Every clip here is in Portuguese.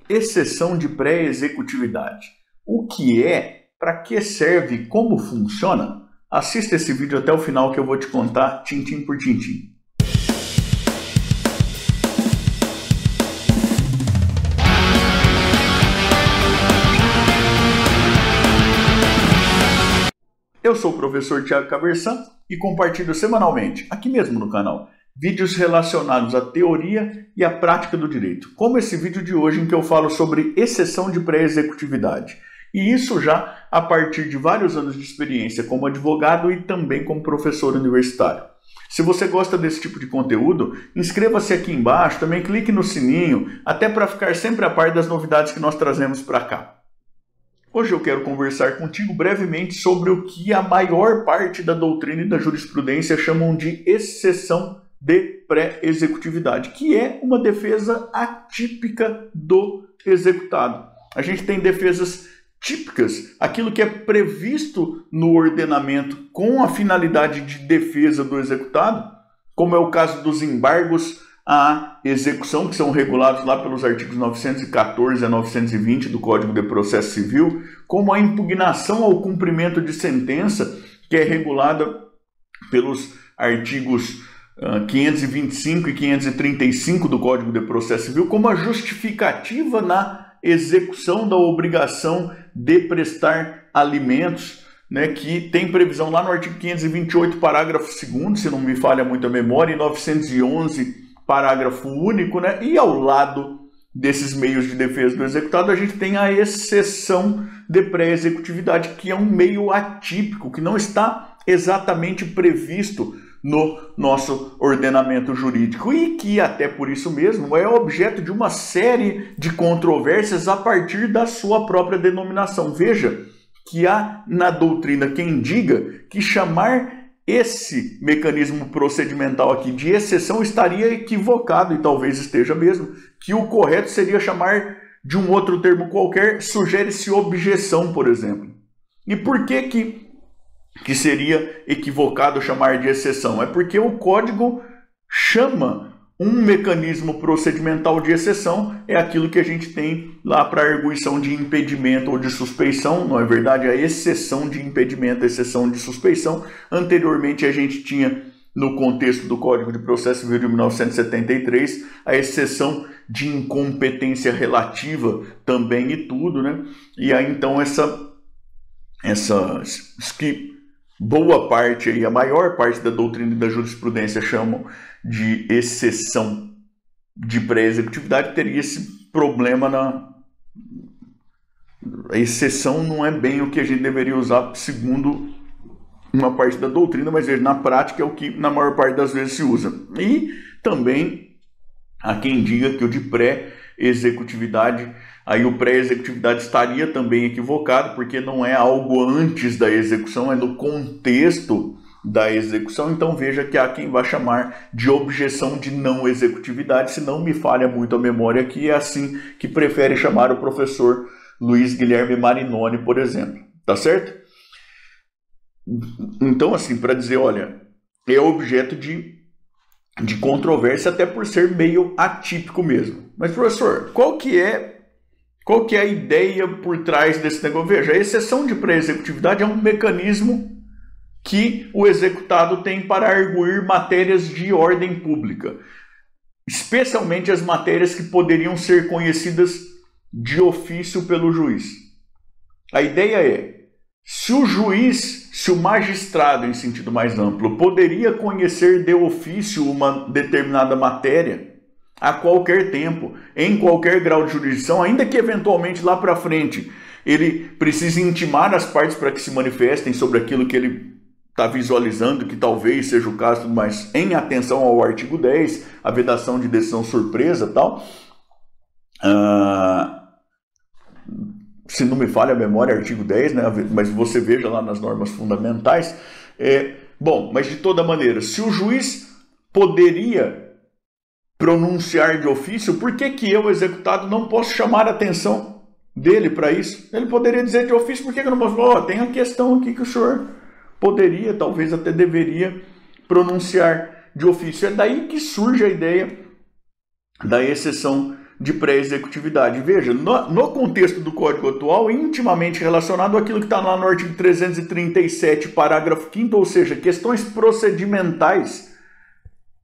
exceção de pré-executividade. O que é, para que serve, como funciona? Assista esse vídeo até o final que eu vou te contar tintim por tintim. Eu sou o professor Thiago Caversan e compartilho semanalmente, aqui mesmo no canal, vídeos relacionados à teoria e à prática do direito, como esse vídeo de hoje em que eu falo sobre exceção de pré-executividade. E isso já a partir de vários anos de experiência como advogado e também como professor universitário. Se você gosta desse tipo de conteúdo, inscreva-se aqui embaixo, também clique no sininho, até para ficar sempre a par das novidades que nós trazemos para cá. Hoje eu quero conversar contigo brevemente sobre o que a maior parte da doutrina e da jurisprudência chamam de exceção de pré-executividade, que é uma defesa atípica do executado. A gente tem defesas típicas, aquilo que é previsto no ordenamento com a finalidade de defesa do executado, como é o caso dos embargos à execução, que são regulados lá pelos artigos 914 a 920 do Código de Processo Civil, como a impugnação ao cumprimento de sentença, que é regulada pelos artigos 525 e 535 do Código de Processo Civil, como a justificativa na execução da obrigação de prestar alimentos, que tem previsão lá no artigo 528, parágrafo 2º, se não me falha muito a memória, e 911, parágrafo único, e ao lado desses meios de defesa do executado, a gente tem a exceção de pré-executividade, que é um meio atípico, que não está exatamente previsto no nosso ordenamento jurídico e que, até por isso mesmo, é objeto de uma série de controvérsias a partir da sua própria denominação. Veja que há na doutrina quem diga que chamar esse mecanismo procedimental aqui de exceção estaria equivocado, e talvez esteja mesmo, que o correto seria chamar de um outro termo qualquer, sugere-se objeção, por exemplo. E por que seria equivocado chamar de exceção? É porque o Código chama um mecanismo procedimental de exceção, é aquilo que a gente tem lá para arguição de impedimento ou de suspeição, não é verdade? A exceção de impedimento, a exceção de suspeição. Anteriormente a gente tinha, no contexto do Código de Processo Civil de 1973, a exceção de incompetência relativa também e tudo, E aí então essa que boa parte, a maior parte da doutrina e da jurisprudência chamam de exceção de pré-executividade, teria esse problema A exceção não é bem o que a gente deveria usar segundo uma parte da doutrina, mas na prática é o que na maior parte das vezes se usa. E também há quem diga que o de pré-executividade, aí o pré-executividade estaria também equivocado, porque não é algo antes da execução, é no contexto da execução. Então veja que há quem vai chamar de objeção de não executividade, se não me falha muito a memória, que é assim que prefere chamar o professor Luiz Guilherme Marinoni, por exemplo. Tá certo? Então, assim, para dizer, olha, é objeto de controvérsia, até por ser meio atípico mesmo. Mas, professor, qual que é a ideia por trás desse negócio? Veja, a exceção de pré-executividade é um mecanismo que o executado tem para arguir matérias de ordem pública, especialmente as matérias que poderiam ser conhecidas de ofício pelo juiz. A ideia é, se o magistrado, em sentido mais amplo, poderia conhecer de ofício uma determinada matéria a qualquer tempo, em qualquer grau de jurisdição, ainda que eventualmente lá para frente ele precise intimar as partes para que se manifestem sobre aquilo que ele está visualizando, que talvez seja o caso, mas em atenção ao artigo 10, a vedação de decisão surpresa e tal, se não me falha a memória, artigo 10, mas você veja lá nas normas fundamentais. Bom, mas de toda maneira, se o juiz poderia pronunciar de ofício, por que eu, executado, não posso chamar a atenção dele para isso? Ele poderia dizer de ofício, por que eu não posso? Tem a questão aqui que o senhor poderia, talvez até deveria pronunciar de ofício. É daí que surge a ideia da exceção de pré-executividade. Veja, no contexto do Código atual, intimamente relacionado àquilo que está lá no artigo 337, parágrafo 5º, ou seja, questões procedimentais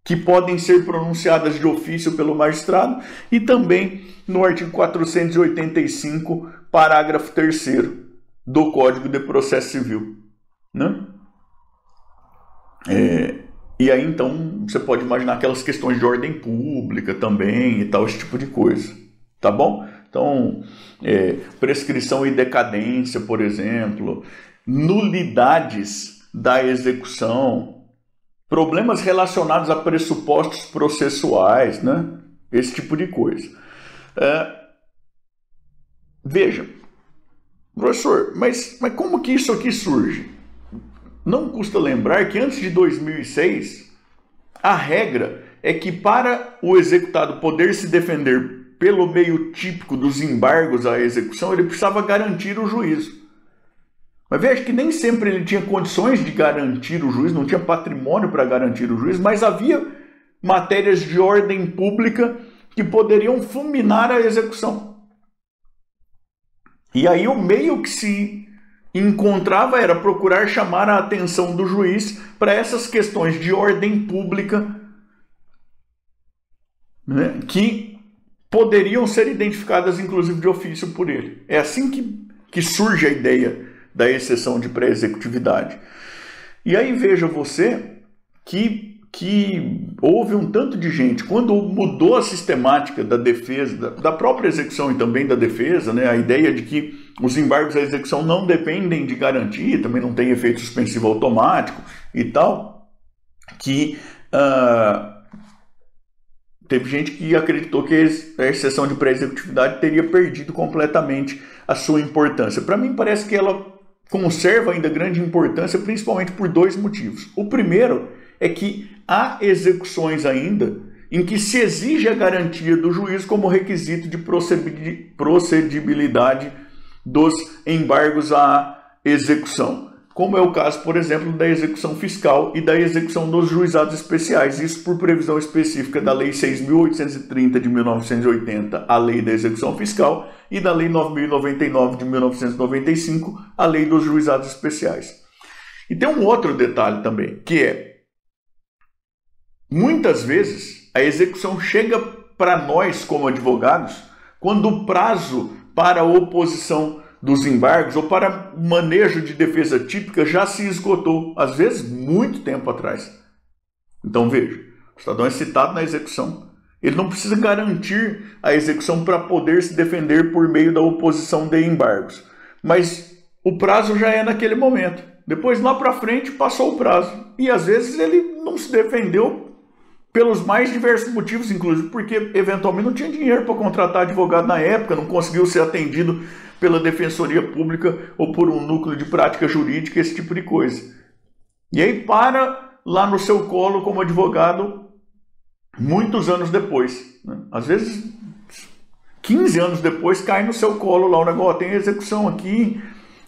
que podem ser pronunciadas de ofício pelo magistrado, e também no artigo 485, parágrafo 3º do Código de Processo Civil, né? E aí, então, você pode imaginar aquelas questões de ordem pública também e tal, esse tipo de coisa, tá bom? Então, prescrição e decadência, por exemplo, nulidades da execução, problemas relacionados a pressupostos processuais, né? Esse tipo de coisa. Veja, professor, mas como que isso aqui surge? Não custa lembrar que antes de 2006, a regra é que para o executado poder se defender pelo meio típico dos embargos à execução, ele precisava garantir o juízo. Mas veja que nem sempre ele tinha condições de garantir o juízo, não tinha patrimônio para garantir o juízo, mas havia matérias de ordem pública que poderiam fulminar a execução. E aí o meio que se encontrava era procurar chamar a atenção do juiz para essas questões de ordem pública, né, que poderiam ser identificadas inclusive de ofício por ele. É assim que surge a ideia da exceção de pré-executividade. E aí veja você que houve um tanto de gente, quando mudou a sistemática da defesa, da própria execução e também da defesa, né, a ideia de que os embargos à execução não dependem de garantia, também não tem efeito suspensivo automático e tal, que teve gente que acreditou que a exceção de pré-executividade teria perdido completamente a sua importância. Para mim parece que ela conserva ainda grande importância, principalmente por dois motivos. O primeiro é que há execuções ainda em que se exige a garantia do juiz como requisito de procedibilidade dos embargos à execução, como é o caso, por exemplo, da execução fiscal e da execução dos juizados especiais, isso por previsão específica da Lei 6.830 de 1980, a Lei da Execução Fiscal, e da Lei 9.099 de 1995, a Lei dos Juizados Especiais. E tem um outro detalhe também, que é, muitas vezes, a execução chega para nós, como advogados, quando o prazo para a oposição dos embargos ou para manejo de defesa típica já se esgotou, às vezes muito tempo atrás. Então veja, o cidadão é citado na execução, ele não precisa garantir a execução para poder se defender por meio da oposição de embargos, mas o prazo já é naquele momento. Depois lá para frente passou o prazo e às vezes ele não se defendeu pelos mais diversos motivos, inclusive porque eventualmente não tinha dinheiro para contratar advogado na época, não conseguiu ser atendido pela Defensoria Pública ou por um núcleo de prática jurídica, esse tipo de coisa. E aí para lá no seu colo como advogado muitos anos depois, né? Às vezes 15 anos depois cai no seu colo lá o negócio, tem execução aqui,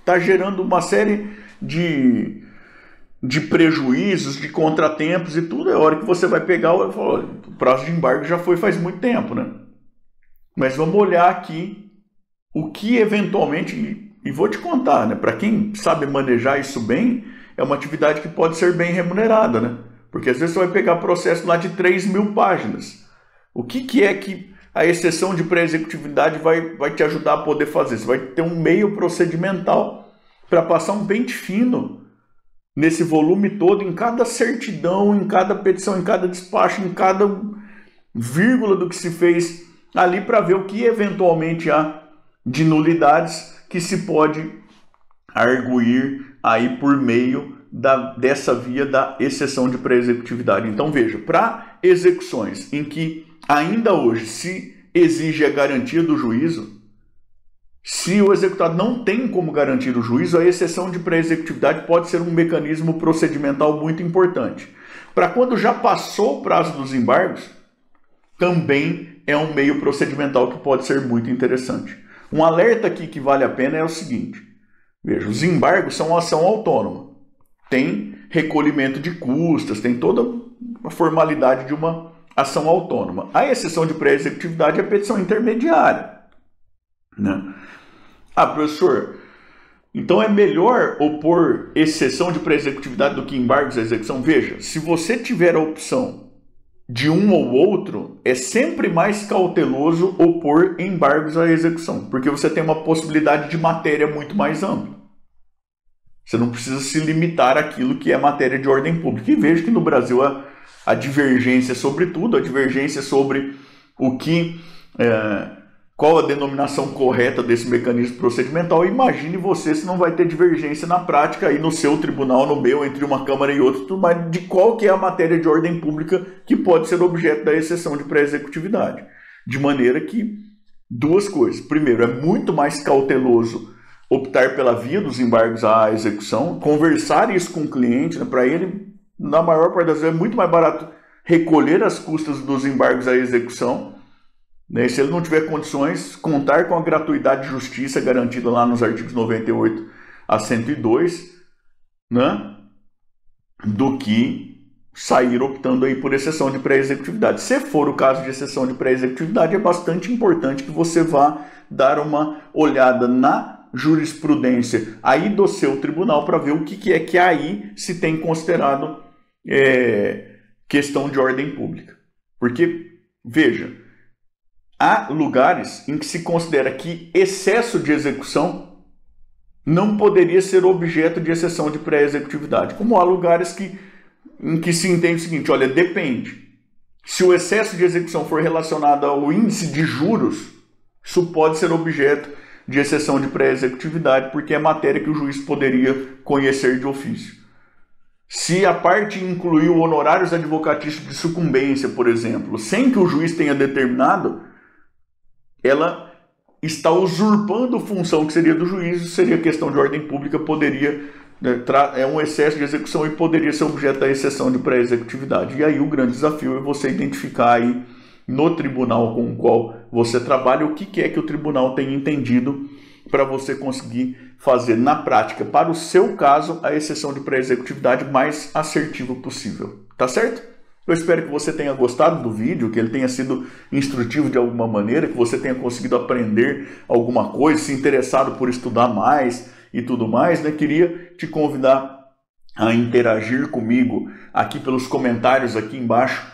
está gerando uma série de prejuízos, de contratempos e tudo. É a hora que você vai pegar o prazo de embargo já foi faz muito tempo, né? Mas vamos olhar aqui o que eventualmente, e vou te contar, né? Para quem sabe manejar isso bem, é uma atividade que pode ser bem remunerada, né? Porque às vezes você vai pegar processo lá de 3.000 páginas. O que é que a exceção de pré-executividade vai te ajudar a poder fazer? Você vai ter um meio procedimental para passar um pente fino nesse volume todo, em cada certidão, em cada petição, em cada despacho, em cada vírgula do que se fez ali, para ver o que eventualmente há de nulidades que se pode arguir aí por meio dessa via da exceção de pré-executividade. Então veja, para execuções em que ainda hoje se exige a garantia do juízo, se o executado não tem como garantir o juízo, a exceção de pré-executividade pode ser um mecanismo procedimental muito importante. Para quando já passou o prazo dos embargos, também é um meio procedimental que pode ser muito interessante. Um alerta aqui que vale a pena é o seguinte: veja, os embargos são uma ação autônoma. Tem recolhimento de custas, tem toda a formalidade de uma ação autônoma. A exceção de pré-executividade é a petição intermediária, né? Ah, professor, então é melhor opor exceção de pré-executividade do que embargos à execução? Veja, se você tiver a opção de um ou outro, é sempre mais cauteloso opor embargos à execução, porque você tem uma possibilidade de matéria muito mais ampla. Você não precisa se limitar àquilo que é matéria de ordem pública. E veja que no Brasil a divergência sobre tudo, a divergência sobre o que... qual a denominação correta desse mecanismo procedimental. Imagine você se não vai ter divergência na prática aí no seu tribunal, no meu, entre uma Câmara e outra, tudo mais, de qual que é a matéria de ordem pública que pode ser objeto da exceção de pré-executividade. De maneira que, duas coisas. Primeiro, é muito mais cauteloso optar pela via dos embargos à execução, conversar isso com o cliente, né, para ele, na maior parte das vezes, é muito mais barato recolher as custas dos embargos à execução, né? Se ele não tiver condições, contar com a gratuidade de justiça garantida lá nos artigos 98 a 102, né? Do que sair optando aí por exceção de pré-executividade. Se for o caso de exceção de pré-executividade, é bastante importante que você vá dar uma olhada na jurisprudência aí do seu tribunal para ver o que é que aí se tem considerado questão de ordem pública. Porque, veja, há lugares em que se considera que excesso de execução não poderia ser objeto de exceção de pré-executividade. Como há lugares em que se entende o seguinte, olha, depende. Se o excesso de execução for relacionado ao índice de juros, isso pode ser objeto de exceção de pré-executividade, porque é matéria que o juiz poderia conhecer de ofício. Se a parte incluiu honorários advocatícios de sucumbência, por exemplo, sem que o juiz tenha determinado, ela está usurpando função que seria do juiz, seria questão de ordem pública, poderia, é um excesso de execução e poderia ser objeto da exceção de pré-executividade. E aí o grande desafio é você identificar aí no tribunal com o qual você trabalha o que é que o tribunal tem entendido para você conseguir fazer na prática, para o seu caso, a exceção de pré-executividade mais assertiva possível. Tá certo? Eu espero que você tenha gostado do vídeo, que ele tenha sido instrutivo de alguma maneira, que você tenha conseguido aprender alguma coisa, se interessado por estudar mais e tudo mais, né? Queria te convidar a interagir comigo aqui pelos comentários aqui embaixo,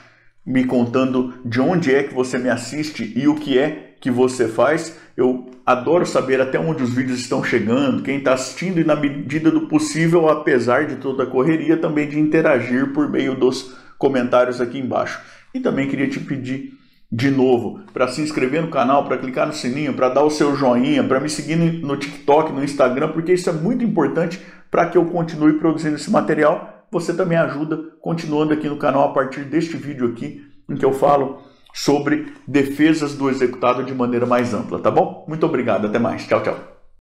me contando de onde é que você me assiste e o que é que você faz. Eu adoro saber até onde os vídeos estão chegando, quem está assistindo e, na medida do possível, apesar de toda a correria, também de interagir por meio dos comentários aqui embaixo. E também queria te pedir de novo para se inscrever no canal, para clicar no sininho, para dar o seu joinha, para me seguir no TikTok, no Instagram, porque isso é muito importante para que eu continue produzindo esse material. Você também ajuda continuando aqui no canal a partir deste vídeo aqui, em que eu falo sobre defesas do executado de maneira mais ampla, tá bom? Muito obrigado, até mais. Tchau, tchau.